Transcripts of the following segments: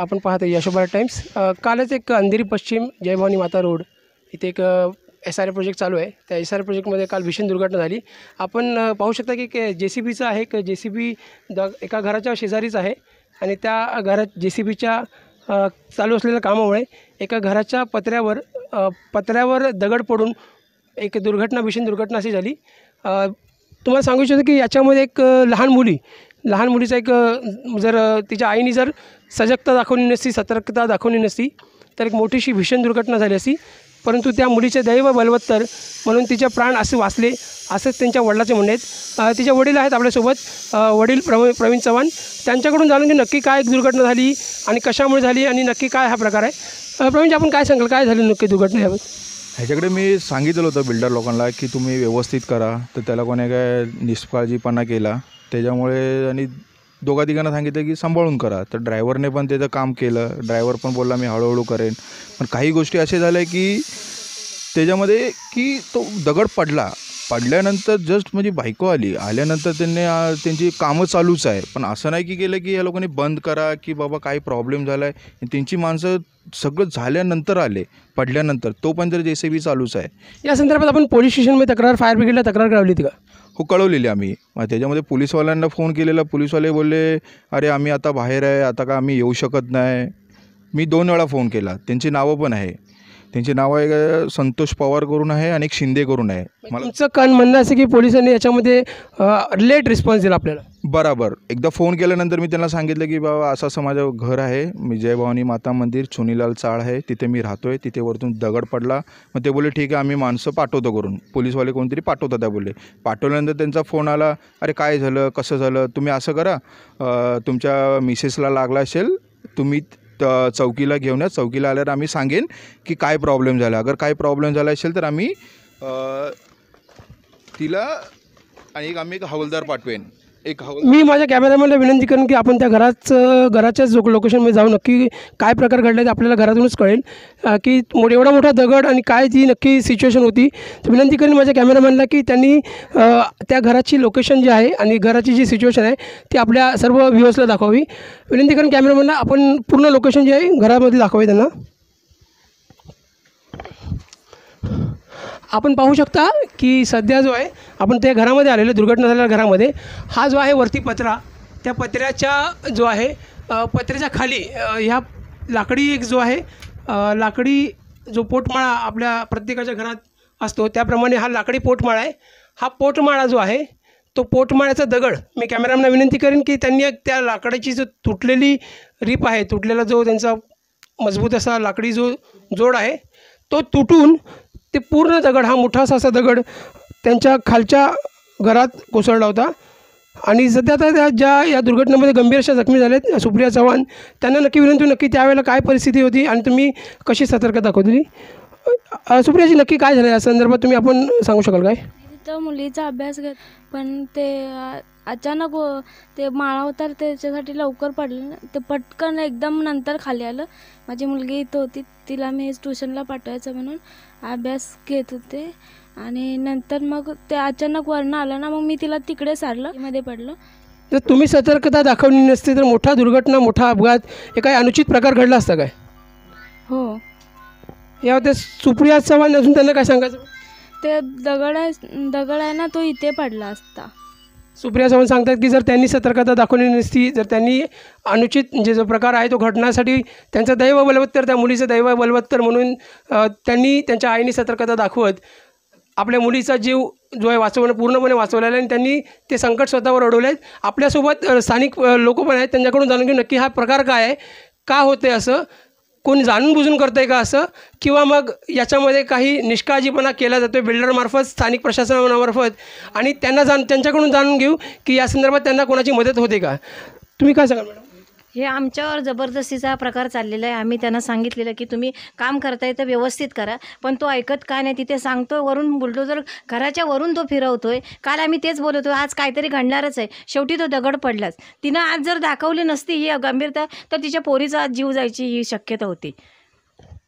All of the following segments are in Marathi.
आपण पाहतो यशोभारत टाइम्स। कालच एक अंधेरी पश्चिम जय भवानी माता रोड इथे एक SRA प्रोजेक्ट चालू आहे। त्या SRA प्रोजेक्टमध्ये काल भीषण दुर्घटना झाली। आपण पाहू शकता की JCBचा आहे, एक JCB एका घराच्या शेजारीच आहे आणि त्या घरात JCBच्या चालू असलेल्या कामामुळे एका घराच्या पत्र्यावर दगड पडून एक दुर्घटना, भीषण दुर्घटना अशी झाली। तुम्हाला सांगू इच्छितो की याच्यामध्ये एक लहान मुलीचा एक जर तिच्या आईने जर सजगता दाखवली नसती, सतर्कता दाखवली नसती तर एक मोठीशी भीषण दुर्घटना झाली असती। परंतु त्या मुलीचे दैव बलवत्तर म्हणून तिचे प्राण असे वाचले, असंच त्यांच्या वडिलाचे म्हणणे आहेत। तिचे वडील आहेत आपल्यासोबत, वडील प्रवीण चव्हाण। त्यांच्याकडून जाणून की नक्की काय दुर्घटना झाली आणि कशामुळे झाली आणि नक्की काय हा प्रकार आहे। प्रवीणजी, आपण काय सांगाल, काय झालं नक्की दुर्घटना याबाबत? ह्याच्याकडे मी सांगितलं होतं बिल्डर लोकांना की तुम्ही व्यवस्थित करा, तर त्याला कोणी काय निष्काळजीपणा केला त्याच्यामुळे, आणि दोघा तिघांना सांगितलं की सांभाळून करा, तर ड्रायव्हरने पण त्याचं काम केलं। ड्रायव्हर पण बोलला मी हळूहळू करेन, पण काही गोष्टी असे झाल्या की त्याच्यामध्ये की तो दगड पडल्यानंतर जस्ट म्हणजे बायको आल्यानंतर त्यांची कामं चालूच आहे, पण असं नाही की केलं की या लोकांनी बंद करा की बाबा काही प्रॉब्लेम झाला आहे। त्यांची माणसं सगळं झाल्यानंतर आले, पडल्यानंतर तो पण जर JCB चालूच आहे। या संदर्भात आपण पोलीस स्टेशनमध्ये फायर ब्रिगेडला तक्रार कळवली होती का? हो, कळवलेली आम्ही। मग त्याच्यामध्ये पोलीसवाल्यांना फोन केलेला, पोलीसवाले बोलले अरे आम्ही आता बाहेर आहे, आता का आम्ही येऊ शकत नाही। मी 2 वेळा फोन केला, त्यांची नावं पण आहे, त्यांची नावं एक संतोष पवार करून आहे आणि एक शिंदे करून आहे। तुमचं कान म्हणणं असं की पोलिसांनी याच्यामध्ये लेट रिस्पॉन्स दिला आपल्याला? बरोबर। एकदा फोन केल्यानंतर मी त्यांना सांगितलं की बाबा असं माझं घर आहे, मी जय भवानी माता मंदिर चुनीलाल चाळ आहे तिथे मी राहतोय, तिथे वरतून दगड पडला। मग ते बोलले ठीक आहे आम्ही माणसं पाठवतो करून, पोलीसवाले कोणतरी पाठवतात त्या बोलले। पाठवल्यानंतर त्यांचा फोन आला, अरे काय झालं, कसं झालं, तुम्ही असं करा, तुमच्या मिसेसला लागला असेल, तुम्ही चौकीला घेऊन या, चौकीला आल्यावर आम्ही सांगेन की काय प्रॉब्लेम झाला, अगर काय प्रॉब्लेम झाला असेल तर आम्ही तिला आणि आम्ही एक हवालदार पाठवेन, मी माझ्या कॅमेरामॅनला विनंती करेन की आपण त्या घराच्याच लोकेशनमध्ये जाऊ, नक्की काय प्रकार घडला ते आपल्याला घरातूनच कळेल की एवढा मोठा दगड आणि काय ती नक्की सिच्युएशन होती। तर विनंती करेन माझ्या कॅमेरामॅनला की त्यांनी त्या घराची लोकेशन जी आहे आणि घराची जी सिच्युएशन आहे ती आपल्या सर्व व्ह्यूअर्सला दाखवावी। विनंती करेन कॅमेरामॅनला आपण पूर्ण लोकेशन जी आहे घरामध्ये दाखवावी त्यांना। आपण पाहू शकता की सध्या जो आहे आपण त्या घरामध्ये आलेलो, दुर्घटना झालेल्या घरामध्ये, हा जो आहे वरती पत्रा, त्या पत्र्याच्या जो आहे पत्र्याच्या खाली ह्या लाकडी एक जो आहे लाकडी जो पोटमाळा आपल्या प्रत्येकाच्या घरात असतो त्याप्रमाणे हा लाकडी पोटमाळा आहे। हा पोटमाळा जो आहे तो पोटमाळ्याचा दगड, मी कॅमेरामॅनला विनंती करेन की त्यांनी त्या लाकडाची जो तुटलेली रीप आहे, तुटलेला जो त्यांचा मजबूत असा लाकडी जो जोड आहे तो तुटून ते पूर्ण दगड, हा मोठासा असा दगड त्यांच्या खालच्या घरात कोसळला होता। आणि सध्या आता या दुर्घटनेमध्ये गंभीर अशा जखमी झालेत सुप्रिया चव्हाण, त्यांना नक्की विनंती, नक्की त्यावेळेला काय परिस्थिती होती आणि तुम्ही कशी सतर्कता दाखवली? सुप्रियाजी, नक्की काय झालं या संदर्भात तुम्ही आपण सांगू शकाल काय? तर मुलीचा अभ्यास घेत, पण ते अचानक ते माळा होता त्याच्यासाठी लवकर पडलं, ते पटकन एकदम नंतर खाली आलं। माझी मुलगी इथं होती, तिला मी ट्युशनला पाठवायचं म्हणून अभ्यास घेत होते आणि नंतर मग ते अचानक वरनं आलं ना, मग मी तिला तिकडे सारलं, मध्ये पडलं। जर तुम्ही सतर्कता दाखवली नसती तर मोठा दुर्घटना, मोठा अपघात, हे काही अनुचित प्रकार घडला असता काय? हो। यामध्ये सुप्रिया चव्हाण अजून त्यांना काय सांगायचं? ते दगड आहे ना, तो इथे पडला असता। सुप्रिया चव्हाण सांगतात की जर त्यांनी सतर्कता दाखवली नसती, जर त्यांनी अनुचित जो प्रकार आहे तो घडण्यासाठी त्यांचं दैव बलवत्तर, त्या मुलीचं दैव बलवत्तर म्हणून त्यांनी त्यांच्या आईने सतर्कता दाखवत आपल्या मुलीचा जीव जो आहे पूर्णपणे वाचवलेला आहे आणि त्यांनी ते संकट स्वतःवर अडवले आहेत। आपल्यासोबत स्थानिक लोक पण आहेत, त्यांच्याकडून जाणून घेऊ नक्की हा प्रकार काय आहे, का होतं आहे असं, कोण जाणून बुजून करतं आहे का असं, किंवा मग याच्यामध्ये काही निष्काळजीपणा केला जातो आहे बिल्डरमार्फत, स्थानिक प्रशासनामार्फत, आणि त्यांच्याकडून जाणून घेऊ की या संदर्भात त्यांना कोणाची मदत होते का? तुम्ही काय सांगाल मॅडम? हे आमच्यावर जबरदस्तीचा प्रकार चाललेला आहे। आम्ही त्यांना सांगितलेलं की तुम्ही काम करताय तर व्यवस्थित करा, पण तो ऐकत काय नाही, तिथे सांगतोय वरून बुलडोजर घराच्या वरून तो फिरवतोय। काल आम्ही तेच बोलतोय आज काहीतरी घडणारच आहे, शेवटी तो दगड पडलाच। तिनं आज जर दाखवली नसती ही गंभीरता तर तिच्या पोरीचा आज जीव जायची ही शक्यता होती।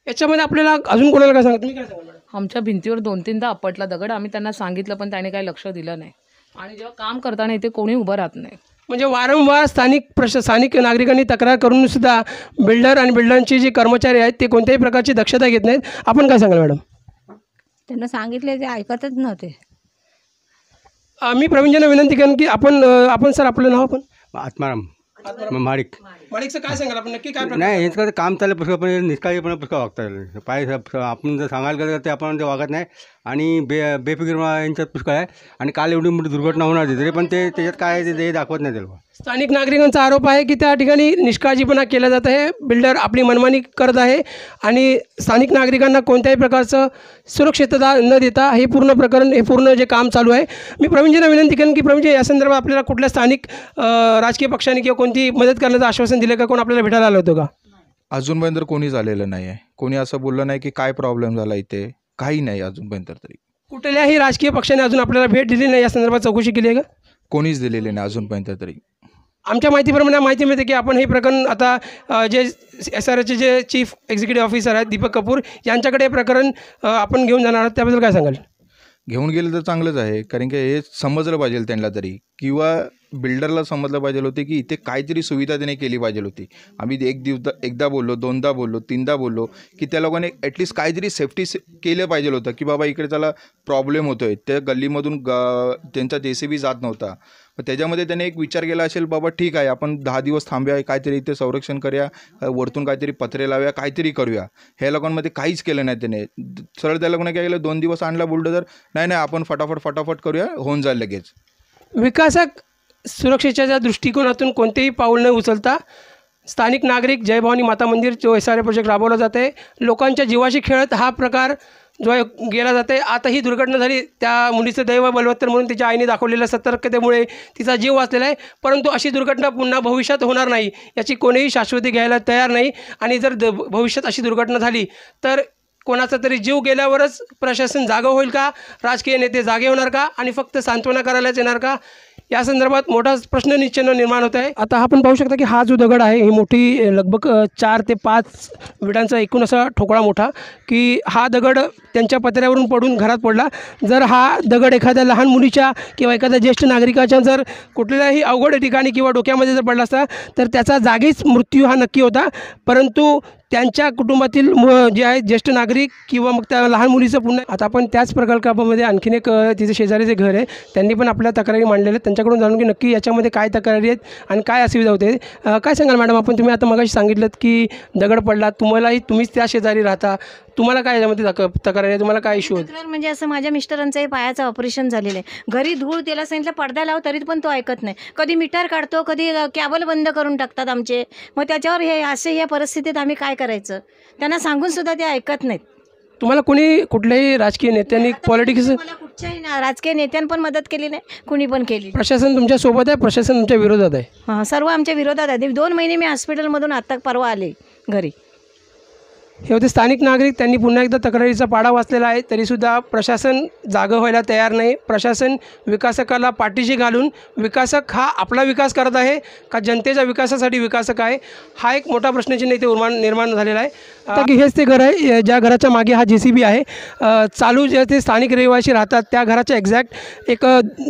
याच्यामध्ये आपल्याला अजून कोणाला काय सांगा, तुम्ही काय सांगा मॅडम? आमच्या भिंतीवर 2-3दा आपटला दगड, आम्ही त्यांना सांगितलं पण त्याने काही लक्ष दिलं नाही आणि जेव्हा काम करताना इथे कोणी उभं राहत नाही। म्हणजे वारंवार स्थानिक नागरिकांनी तक्रार करून सुद्धा बिल्डर आणि बिल्डरांचे जे कर्मचारी आहेत ते कोणत्याही प्रकारची दक्षता घेत नाहीत. आपण काय सांगाल मॅडम? त्यांना सांगितले ते ऐकतच नव्हते. मी प्रवीणजींना विनंती करेन की आपण सर आपलं नाव पण आत्माराम माडिक. माडिकचं काय सांगाल आपण नक्की काय नाही यांचं काम चाललं पुष्कळ, पण निष्काळजीपणा पुष्कळ वागता पाय आपण जर सांगायला गेलं तर ते आपण ते वागत नाही आणि बेफिकीरपणा यांच्यात पुष्कळ आहे. आणि काल एवढी मोठी दुर्घटना होणार होती तरी पण ते त्याच्यात काय आहे ते दाखवत नाही त्याला. स्थानिक नागरिकांचा आरोप आहे की त्या ठिकाणी निष्काळजीपणा केला जात आहे, बिल्डर आपली मनमानी करत आहे आणि स्थानिक नागरिकांना कोणत्याही प्रकारचं सुरक्षितता न देता हे पूर्ण जे काम चालू आहे. मी प्रवीणजींना विनंती करेन की प्रवीणजी या संदर्भात आपल्याला कुठल्या स्थानिक राजकीय पक्षांनी किंवा कोणती मदत करण्याचं आश्वासन दिलं का? कोण आपल्याला भेटायला आलं होतं का? अजूनपर्यंत कोणीच आलेलं नाही आहे. कोणी असं बोललं नाही की काय प्रॉब्लेम झाला इथे, काही नाही अजूनपर्यंत तरी. कुठल्याही राजकीय पक्षाने अजून आपल्याला भेट दिली नाही, या संदर्भात चौकशी केली आहे का? कोणीच दिलेले नाही अजूनपर्यंत तरी. आमच्या माहितीप्रमाणे माहिती मिळते की आपण हे प्रकरण आता जे SRHचे जे चीफ एक्झिक्युटिव्ह ऑफिसर आहेत दीपक कपूर यांच्याकडे हे प्रकरण आपण घेऊन जाणार आहात, त्याबद्दल काय सांगाल? घेऊन गेलं तर चांगलंच आहे, कारण की हे समजलं पाहिजे त्यांना तरी, किंवा बिल्डरला समजलं पाहिजे होते की इथे काहीतरी सुविधा त्याने केली पाहिजे होती. आम्ही एकदा बोललो, दोनदा बोललो, तीनदा बोललो की त्या लोकांनी ॲटलिस्ट काहीतरी सेफ्टी केलं पाहिजे होतं की बाबा इकडे त्याला प्रॉब्लेम होतो आहे. त्या गल्लीमधून त्यांचा JCB जात नव्हता. पण त्याच्यामध्ये त्याने एक विचार केला असेल, बाबा ठीक आहे आपण 10 दिवस थांबूया, काहीतरी इथे संरक्षण करूया, वरतून काहीतरी पत्रे लावूया, काहीतरी करूया. ह्या लोकांमध्ये काहीच केलं नाही त्याने. सरळ त्या लोकांनी काय केलं, 2 दिवस आणला बुलडोझर, नाही आपण फटाफट करूया, होऊन जाईल लगेच. विकासक सुरक्षेच्या दृष्टिकोनातून कोणतेही पाऊल न उचलता स्थानिक नागरिक जय भवानी माता मंदिर जो SRA प्रोजेक्ट राबवला जात आहे, लोकांच्या जीवाशी खेळत हा प्रकार जो आहे गेला जाते. आता ही दुर्घटना झाली, त्या मुलीचं दैव बलवत्तर म्हणून तिच्या आईने दाखवलेल्या सतर्कतेमुळे तिचा जीव वाचलेला आहे. परंतु अशी दुर्घटना पुन्हा भविष्यात होणार नाही याची कोणीही शाश्वती घ्यायला तयार नाही. आणि जर भविष्यात अशी दुर्घटना झाली तर कोणाचा तरी जीव गेल्यावरच प्रशासन जागं होईल का? राजकीय नेते जागे होणार का? आणि फक्त सांत्वना करायलाच येणार का? या संदर्भात मोठा प्रश्न निश्चिन्न निर्माण होत आहे. आता आपण पाहू शकता की हा जो दगड आहे ही मोठी लगभग 4 ते 5 विटांचा एकूण असा ठोकळा मोठा, की हा दगड त्यांच्या पत्र्यावरून पडून घरात पडला. जर हा दगड एखाद्या लहान मुलीच्या किंवा एखाद्या ज्येष्ठ नागरिकाच्या जर कुठल्याही अवघड ठिकाणी किंवा डोक्यामध्ये जर पडला असता तर त्याचा जागीच मृत्यू हा नक्की होता. परंतु त्यांच्या कुटुंबातील जे आहेत ज्येष्ठ नागरिक किंवा मग त्या लहान मुलीचं पुन्हा. आता आपण त्याच प्रकल्पामध्ये आणखीन एक तिथे शेजारीचे घर आहे, त्यांनी पण आपल्या तक्रारी मांडलेल्या आहेत. त्यांच्याकडून जाणून की नक्की याच्यामध्ये काय तक्रारी आहेत आणि काय असुविधा होते. काय सांगाल मॅडम? तुम्ही आता मगाशी सांगितलं की दगड पडला, तुम्हीच त्या शेजारी राहता, तुम्हाला काय याच्यामध्ये तक्रार आहे, तुम्हाला काय इश्यू होते? म्हणजे असं माझ्या मिस्टरांचं पायाचं ऑपरेशन झालेलं आहे. घरी धूळ त्याला सांगितलं पडदा लाव, तरी पण तो ऐकत नाही. कधी मीटर काढतो, कधी कॅबल बंद करून टाकतात आमचे. मग त्याच्यावर ह्या परिस्थितीत आम्ही काय करायचं? त्यांना सांगून सुद्धा ते ऐकत नाहीत. तुम्हाला कुठल्याही राजकीय नेत्यांनी पॉलिटिक्स कुठच्याही राजकीय नेत्यांनी पण मदत केली नाही, कुणी पण केली. प्रशासन तुमच्या सोबत आहे, प्रशासन तुमच्या विरोधात आहे? हां, सर्व आमच्या विरोधात आहे. 2 महिने मी हॉस्पिटलमधून आत्ता परवा आले घरी. हे होते स्थानिक नागरिक. त्यांनी पुन्हा एकदा तक्रारीचा पाढा वाचलेला आहे, तरीसुद्धा प्रशासन जागं व्हायला तयार नाही. प्रशासन विकासकाला पाठीशी घालून, विकासक हा आपला विकास करत आहे का जनतेच्या विकासासाठी विकासक आहे, हा एक मोठा प्रश्नचिन्ह इथे निर्माण झालेला आहे. आता की हेच ते घर आहे ज्या घराच्या मागे हा JCB आहे. चालू जे ते स्थानिक रहिवासी राहतात त्या घराच्या एक्झॅक्ट एक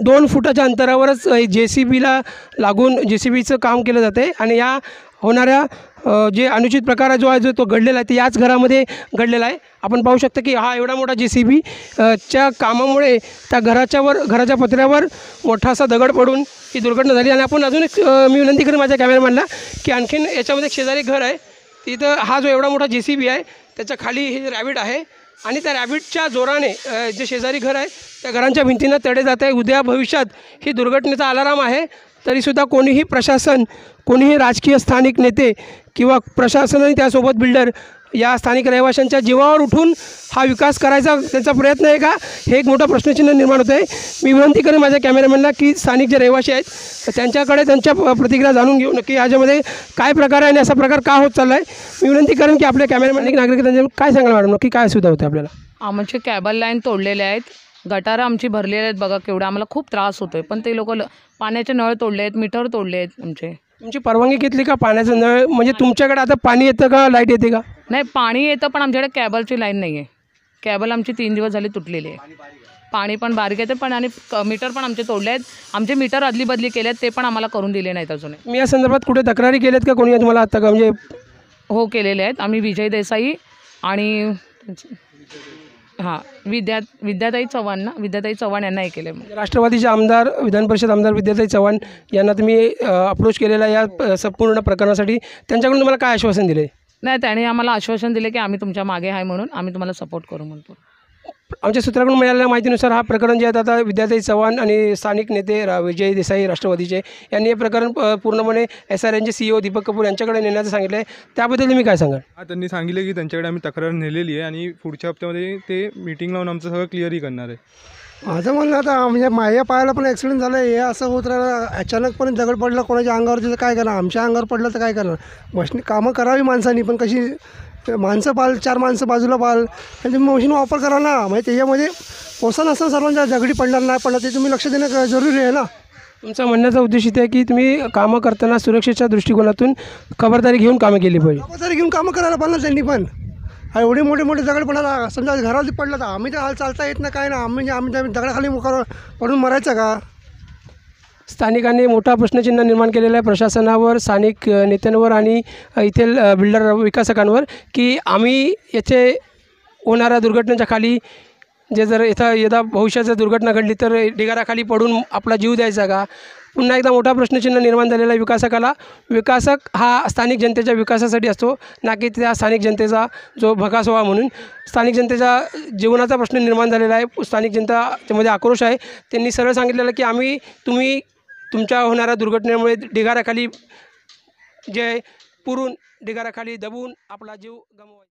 2 फुटाच्या अंतरावरच JCBला लागून JCBचं काम केलं जाते. आणि या होणाऱ्या जे अनुचित प्रकार जो आहे जो तो घडलेला आहे ते याच घरामध्ये घडलेला आहे. आपण पाहू शकता की हा एवढा मोठा JCB च्या कामामुळे त्या घराच्या पत्र्यावर मोठा असा दगड पडून ही दुर्घटना झाली. आणि आपण अजून एक मी विनंती करेन माझ्या कॅमेरामॅनला की आणखीन याच्यामध्ये एक शेजारी घर आहे, तिथं हा जो एवढा मोठा JCB आहे त्याच्या खाली हे रॅबिट आहे आणि त्या रॅबिटच्या जोराने जे शेजारी घर आहे त्या घरांच्या भिंतींना तडे जात आहे. उद्या भविष्यात ही दुर्घटनेचा अलाराम आहे. तरीसुद्धा कोणीही प्रशासन, कोणीही राजकीय स्थानिक नेते किंवा प्रशासन आणि त्यासोबत बिल्डर या स्थानिक रहिवाशांच्या जीवावर उठून हा विकास करायचा त्यांचा प्रयत्न आहे का, हे एक मोठा प्रश्नचिन्ह निर्माण होत आहे. मी विनंती करेन माझ्या कॅमेरामॅनला की स्थानिक जे रहिवासी आहेत त्यांच्याकडे त्यांच्या प्रतिक्रिया जाणून घेऊ नक्की याच्यामध्ये काय प्रकार आहे आणि असा प्रकार का होत चालला आहे. मी विनंती करेन की आपल्या कॅमेरामॅन नागरिक त्यांच्या काय सांगाल मॅडम, नक्की काय सुविधा होते आपल्याला? आमचे कॅबल लाईन तोडलेले आहेत, गटारं आमची भरलेले आहेत. बघा केवढा आम्हाला खूप त्रास होतो आहे. पण ते लोक पाण्याचे नळ तोडले आहेत, मीटर तोडले आहेत आमचे. तुमची परवानगी घेतली का पाण्याचं नळ? म्हणजे तुमच्याकडे आता पाणी येतं का, लाईट येते का? नाही, पाणी येतं पण आमच्याकडे कॅबलची लाईन नाही आहे. कॅबल आमची 3 दिवस झाले तुटलेली आहे. पाणी पण बारीक येते पण आणि मीटर पण आमचे तोडले आहेत. आमचे मीटर अदली बदली केले आहेत, ते पण आम्हाला करून दिले नाहीत अजून. मी या संदर्भात कुठे तक्रारी केल्यात का कोणी तुम्हाला आता का म्हणजे हो केलेले आहेत आम्ही. विजय देसाई आणि हां विद्याताई चव्हाण यांना हे केले. राष्ट्रवादीचे आमदार विधान परिषद आमदार विद्याताई चव्हाण यांना तुम्ही अप्रोच केलेला या संपूर्ण प्रकरणासाठी, त्यांच्याकडून तुम्हाला काय आश्वासन दिले? नाही, त्याने आम्हाला आश्वासन दिले की आम्ही तुमच्या मागे आहे म्हणून आम्ही तुम्हाला सपोर्ट करू म्हणतो. आमच्या सूत्राकडून मिळालेल्या माहितीनुसार हा प्रकरण जे आहे आता विद्याताई चव्हाण आणि स्थानिक नेते विजय देसाई राष्ट्रवादीचे यांनी हे प्रकरण पूर्णपणे SRNचे CEO दीपक कपूर यांच्याकडे नेण्याचं सांगितलं आहे. त्याबद्दल तुम्ही काय सांगाल? त्यांनी सांगितलं की त्यांच्याकडे आम्ही तक्रार नेलेली आहे आणि पुढच्या हप्त्यामध्ये ते मीटिंग लावून आमचं सगळं क्लिअरही करणार आहे. माझं म्हणणं आता म्हणजे माझ्या पायाला पण ॲक्सिडेंट झालं आहे, हे असं होत राहिलं अचानकपणे दगड पडलं कोणाच्या अंगावरती तर काय करणार, आमच्या अंगावर पडलं तर काय करणार. मशीन कामं करावी माणसांनी, पण कशी माणसं पाल 4 माणसं बाजूला पाल आणि तुम्ही मशीन वापर करा ना. म्हणजे त्याच्यामध्ये पोसा नसतं सर्वांच्या दगडी पडणार नाही पडणार ते तुम्ही लक्ष देणं जरुरी आहे ना. तुमचा म्हणण्याचा उद्देश इथे आहे की तुम्ही कामं करताना सुरक्षेच्या दृष्टिकोनातून खबरदारी घेऊन कामं केली पाहिजे. खबरदारी घेऊन कामं करायला पाहिजे ना त्यांनी पण. एवढे मोठे मोठे दगड पडायला समजा घरावरती पडलं तर आम्ही तर हाल चालता येत नाही काय ना, आम्ही दगडाखाली पडून मरायचं का? स्थानिकांनी मोठा प्रश्नचिन्ह निर्माण केलेला आहे प्रशासनावर, स्थानिक नेत्यांवर आणि येथील बिल्डर विकासकांवर की आम्ही येथे होणाऱ्या दुर्घटनेच्या खाली जे जर यदा भविष्यात जर दुर्घटना घडली तर ढिगाराखाली पडून आपला जीव द्यायचा का? पुन्हा एकदा मोठा प्रश्नचिन्ह निर्माण झालेला आहे विकासकाला. विकासक हा स्थानिक जनतेच्या विकासासाठी असतो ना की त्या स्थानिक जनतेचा जो भकास व्हावा म्हणून. स्थानिक जनतेच्या जीवनाचा प्रश्न निर्माण झालेला आहे. स्थानिक जनतामध्ये आक्रोश आहे. त्यांनी सरळ सांगितलेलं की तुम्ही तुमच्या होणाऱ्या दुर्घटनेमुळे ढिगाराखाली जे पुरून ढिगाराखाली दबून आपला जीव गमवायचा.